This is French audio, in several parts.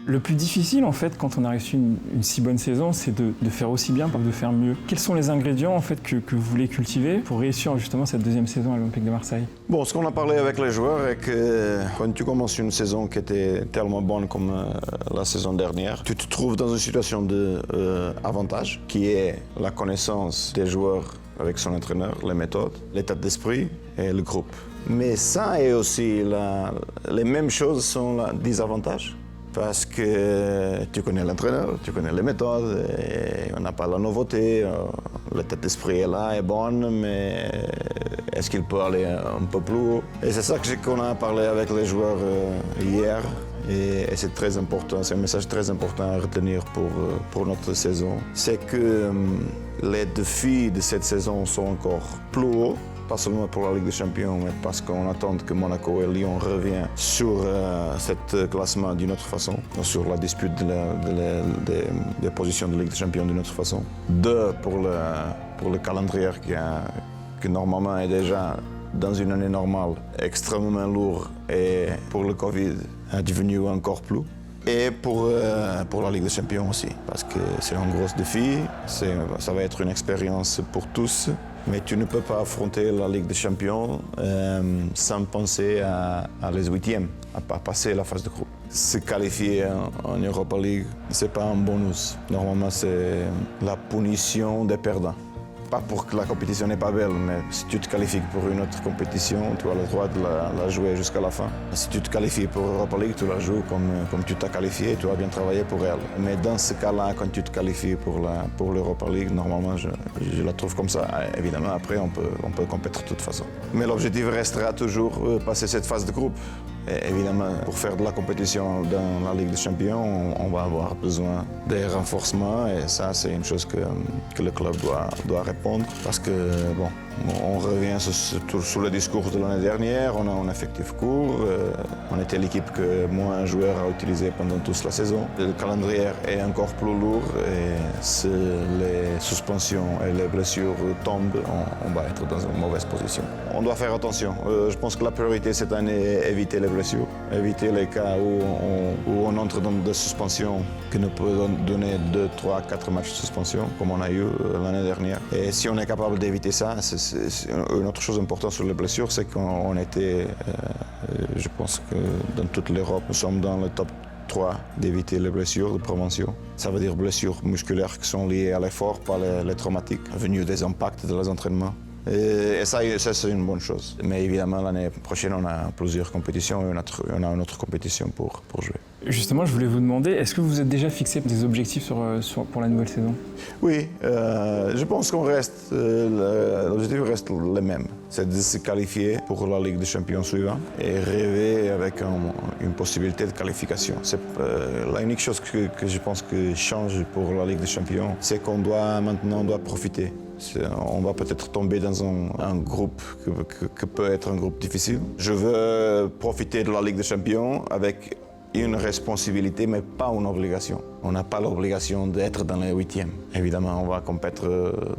Le plus difficile, en fait, quand on a réussi une si bonne saison, c'est de faire aussi bien pour de faire mieux. Quels sont les ingrédients, en fait, que vous voulez cultiver pour réussir justement cette deuxième saison à l'Olympique de Marseille? Bon, ce qu'on a parlé avec les joueurs est que quand tu commences une saison qui était tellement bonne comme la saison dernière, tu te trouves dans une situation d'avantage qui est la connaissance des joueurs avec son entraîneur, les méthodes, l'état d'esprit et le groupe. Mais ça et aussi les mêmes choses sont les désavantages. Parce que tu connais l'entraîneur, tu connais les méthodes, et on n'a pas la nouveauté, l'état d'esprit est là, est bonne, mais est-ce qu'il peut aller un peu plus haut? Et c'est ça qu'on a parlé avec les joueurs hier, et c'est très important, c'est un message très important à retenir pour notre saison. C'est que les défis de cette saison sont encore plus hauts. Pas seulement pour la Ligue des Champions, mais parce qu'on attend que Monaco et Lyon reviennent sur ce classement d'une autre façon, sur la dispute des positions de Ligue des Champions d'une autre façon. Deux, pour le calendrier qui normalement est déjà, dans une année normale, extrêmement lourd et pour le Covid est devenu encore plus. Et pour la Ligue des Champions aussi, parce que c'est un gros défi, ça va être une expérience pour tous. Mais tu ne peux pas affronter la Ligue des Champions sans penser à les huitièmes, à passer la phase de groupe. Se qualifier en Europa League, ce n'est pas un bonus. Normalement, c'est la punition des perdants. Pas pour que la compétition n'est pas belle, mais si tu te qualifies pour une autre compétition, tu as le droit de la jouer jusqu'à la fin. Si tu te qualifies pour Europa League, tu la joues comme tu t'as qualifié et tu as bien travaillé pour elle. Mais dans ce cas-là, quand tu te qualifies pour l'Europa League, normalement, je la trouve comme ça. Évidemment, après, on peut compétir de toute façon. Mais l'objectif restera toujours passer cette phase de groupe. Et évidemment, pour faire de la compétition dans la Ligue des Champions, on va avoir besoin des renforcements et ça, c'est une chose que le club doit répondre parce que, bon, on revient sur le discours de l'année dernière, on a un effectif court, on était l'équipe que moins un joueur a utilisé pendant toute la saison. Le calendrier est encore plus lourd et si les suspensions et les blessures tombent, on va être dans une mauvaise position. On doit faire attention. Je pense que la priorité cette année est éviter les blessures, éviter les cas où on entre dans des suspensions qui ne peuvent donner 2, 3, 4 matchs de suspension comme on a eu l'année dernière. Et si on est capable d'éviter ça, une autre chose importante sur les blessures, c'est qu'on était, je pense que dans toute l'Europe, nous sommes dans le top 3 d'éviter les blessures de prévention. Ça veut dire blessures musculaires qui sont liées à l'effort, pas les traumatiques, venues des impacts de les entraînements. Et ça c'est une bonne chose. Mais évidemment, l'année prochaine, on a plusieurs compétitions et on a une autre compétition pour jouer. Justement, je voulais vous demander, est-ce que vous êtes déjà fixé des objectifs pour la nouvelle saison? Oui, je pense qu'on reste, l'objectif reste le même. C'est de se qualifier pour la Ligue des Champions suivante et rêver avec une possibilité de qualification. C'est la unique chose que je pense que change pour la Ligue des Champions, c'est qu'on doit maintenant profiter. On va peut-être tomber dans un groupe qui peut être un groupe difficile. Je veux profiter de la Ligue des Champions avec une responsabilité, mais pas une obligation. On n'a pas l'obligation d'être dans les huitièmes. Évidemment, on va compétir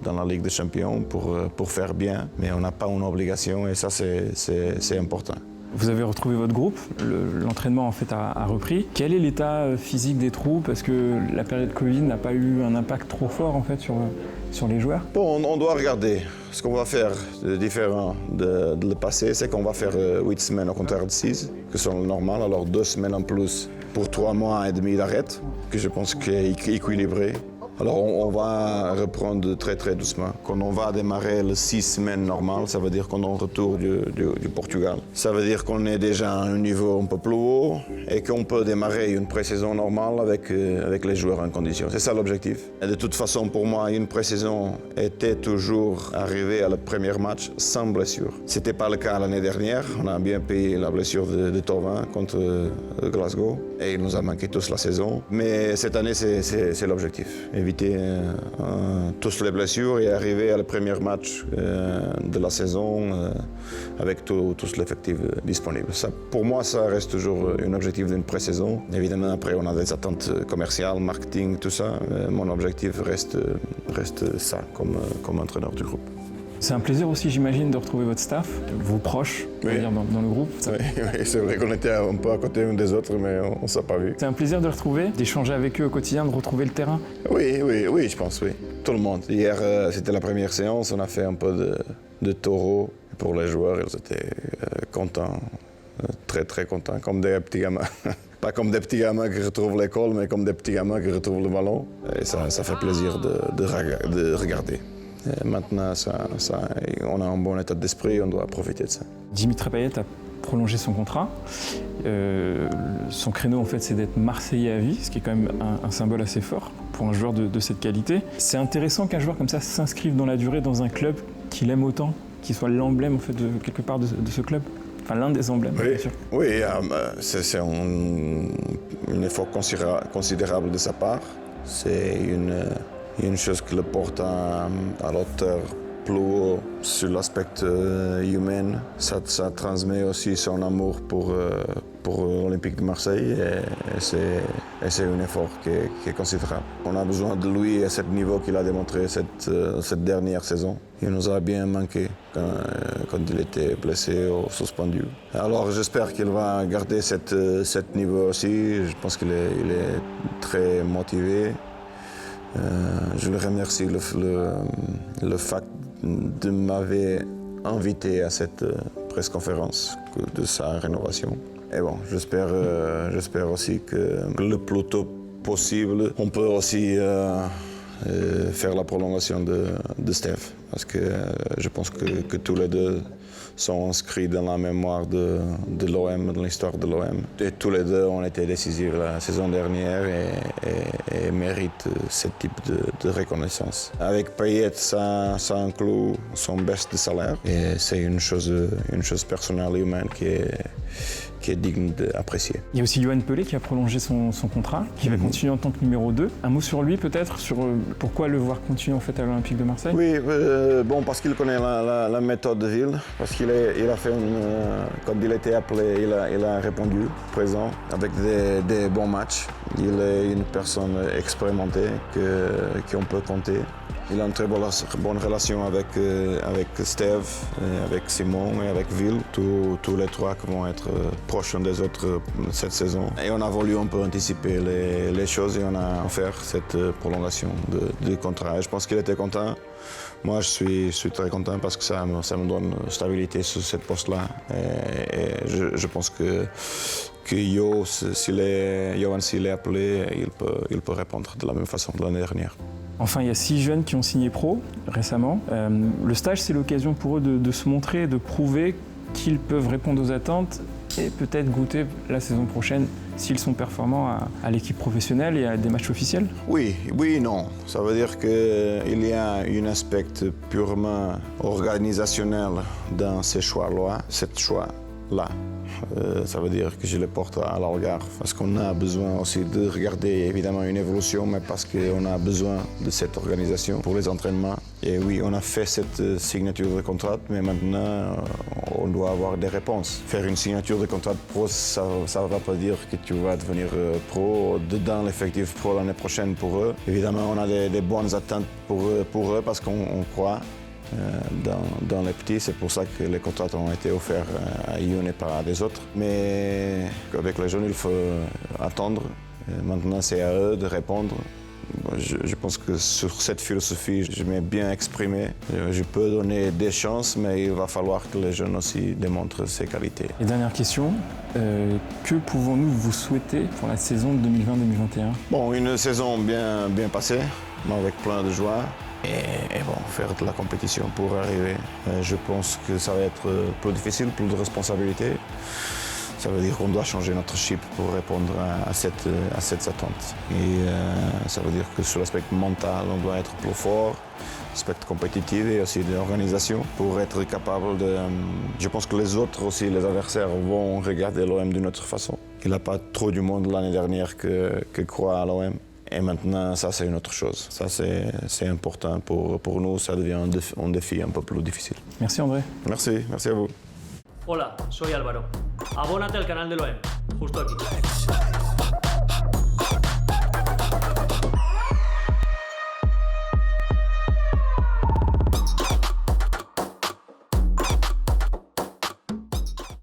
dans la Ligue des Champions pour faire bien, mais on n'a pas une obligation et ça, c'est important. Vous avez retrouvé votre groupe, l'entraînement en fait a repris. Quel est l'état physique des troupes? Est-ce que la période Covid n'a pas eu un impact trop fort en fait sur les joueurs? Bon, on doit regarder. Ce qu'on va faire de différent de le passé, c'est qu'on va faire 8 semaines au contraire de 6, que sont normales, alors 2 semaines en plus pour 3 mois et demi d'arrêt, que je pense qu'est équilibré. Alors on va reprendre très très doucement. Quand on va démarrer les 6 semaines normales, ça veut dire qu'on est en retour du Portugal. Ça veut dire qu'on est déjà à un niveau un peu plus haut et qu'on peut démarrer une pré-saison normale avec les joueurs en condition. C'est ça l'objectif. Et de toute façon, pour moi, une pré-saison était toujours arriver à le premier match sans blessure. Ce n'était pas le cas l'année dernière. On a bien payé la blessure de Thauvin contre Glasgow et il nous a manqué tous la saison. Mais cette année, c'est l'objectif. Éviter tous les blessures et arriver à le premier match de la saison avec tout l'effectif disponible. Ça, pour moi, ça reste toujours un objectif d'une pré-saison. Évidemment, après, on a des attentes commerciales, marketing, tout ça. Mon objectif reste ça comme entraîneur du groupe. C'est un plaisir aussi, j'imagine, de retrouver votre staff, vos proches, on va dire, dans le groupe. Oui, c'est vrai qu'on était un peu à côté uns des autres, mais on ne s'est pas vu. C'est un plaisir de les retrouver, d'échanger avec eux au quotidien, de retrouver le terrain. Oui, je pense, oui. Tout le monde. Hier, c'était la première séance, on a fait un peu de taureau. Pour les joueurs, ils étaient contents, très très contents, comme des petits gamins. Pas comme des petits gamins qui retrouvent l'école, mais comme des petits gamins qui retrouvent le ballon. Et ça fait plaisir de regarder. Et maintenant, on a un bon état d'esprit, on doit profiter de ça. Dimitri Payet a prolongé son contrat. Son créneau, en fait, c'est d'être Marseillais à vie, ce qui est quand même un symbole assez fort pour un joueur de cette qualité. C'est intéressant qu'un joueur comme ça s'inscrive dans la durée dans un club qu'il aime autant, qui soit l'emblème, en fait, quelque part de ce club. Enfin, l'un des emblèmes, oui, bien sûr. Oui, c'est un effort considérable de sa part. C'est une chose qui le porte à l'auteur plus haut sur l'aspect humain. Ça transmet aussi son amour pour l'Olympique de Marseille et c'est un effort qui est considérable. On a besoin de lui à ce niveau qu'il a démontré cette dernière saison. Il nous a bien manqué quand il était blessé ou suspendu. Alors j'espère qu'il va garder ce niveau aussi. Je pense qu'il est très motivé. Je le remercie le fait de m'avoir invité à cette presse-conférence de sa rénovation. Et bon, j'espère aussi que le plus tôt possible, on peut aussi faire la prolongation de Steve. Parce que je pense que tous les deux sont inscrits dans la mémoire de l'OM, dans l'histoire de l'OM. Et tous les deux ont été décisifs la saison dernière et méritent ce type de reconnaissance. Avec Payet, ça inclut son baisse de salaire. Et c'est une chose personnelle et humaine qui est digne d'apprécier. Il y a aussi Yoann Pelé qui a prolongé son contrat, qui va continuer en tant que numéro 2. Un mot sur lui peut-être, sur pourquoi le voir continuer en fait à l'Olympique de Marseille? Oui, parce qu'il connaît la méthode de ville, parce qu'il a fait quand il était appelé, il a répondu présent avec des bons matchs. Il est une personne expérimentée qu'on peut compter. Il a une très bonne relation avec Steve, avec Simon et avec Ville, tous les trois qui vont être proches des autres cette saison. Et on a voulu un peu anticiper les choses et on a offert cette prolongation de contrat. Et je pense qu'il était content. Moi, je suis très content parce que ça me donne stabilité sur cette poste-là. Et je pense que Yoann, s'il est appelé, il peut répondre de la même façon que l'année dernière. Enfin, il y a 6 jeunes qui ont signé pro récemment. Le stage, c'est l'occasion pour eux de se montrer, de prouver qu'ils peuvent répondre aux attentes et peut-être goûter la saison prochaine, s'ils sont performants, à l'équipe professionnelle et à des matchs officiels. Oui et non. Ça veut dire qu'il y a un aspect purement organisationnel dans ces choix-là. Ça veut dire que je les porte à la regard parce qu'on a besoin aussi de regarder évidemment une évolution, mais parce qu'on a besoin de cette organisation pour les entraînements. Et oui, on a fait cette signature de contrat, mais maintenant on doit avoir des réponses. Faire une signature de contrat pro, ça ne va pas dire que tu vas devenir pro dans l'effectif pro l'année prochaine pour eux. Évidemment, on a des bonnes attentes pour eux parce qu'on croit dans les petits. C'est pour ça que les contrats ont été offerts à Yoann et pas à des autres. Mais avec les jeunes, il faut attendre. Maintenant, c'est à eux de répondre. Je pense que sur cette philosophie, je m'ai bien exprimé. Je peux donner des chances, mais il va falloir que les jeunes aussi démontrent ses qualités. Et dernière question, que pouvons-nous vous souhaiter pour la saison 2020-2021 ? Bon, une saison bien passée, avec plein de joie. Et bon, faire de la compétition pour arriver. Je pense que ça va être plus difficile, plus de responsabilités. Ça veut dire qu'on doit changer notre chip pour répondre à cette attente. Et ça veut dire que sur l'aspect mental, on doit être plus fort, l'aspect compétitif et aussi d'organisation pour être capable de... Je pense que les autres aussi, les adversaires, vont regarder l'OM d'une autre façon. Il n'y a pas trop du monde l'année dernière que croit à l'OM. Et maintenant, ça, c'est une autre chose. Ça, c'est important pour nous. Ça devient un défi un peu plus difficile. Merci André. Merci à vous. Hola, soy Álvaro. Abónate al canal de l'OM, justo aquí.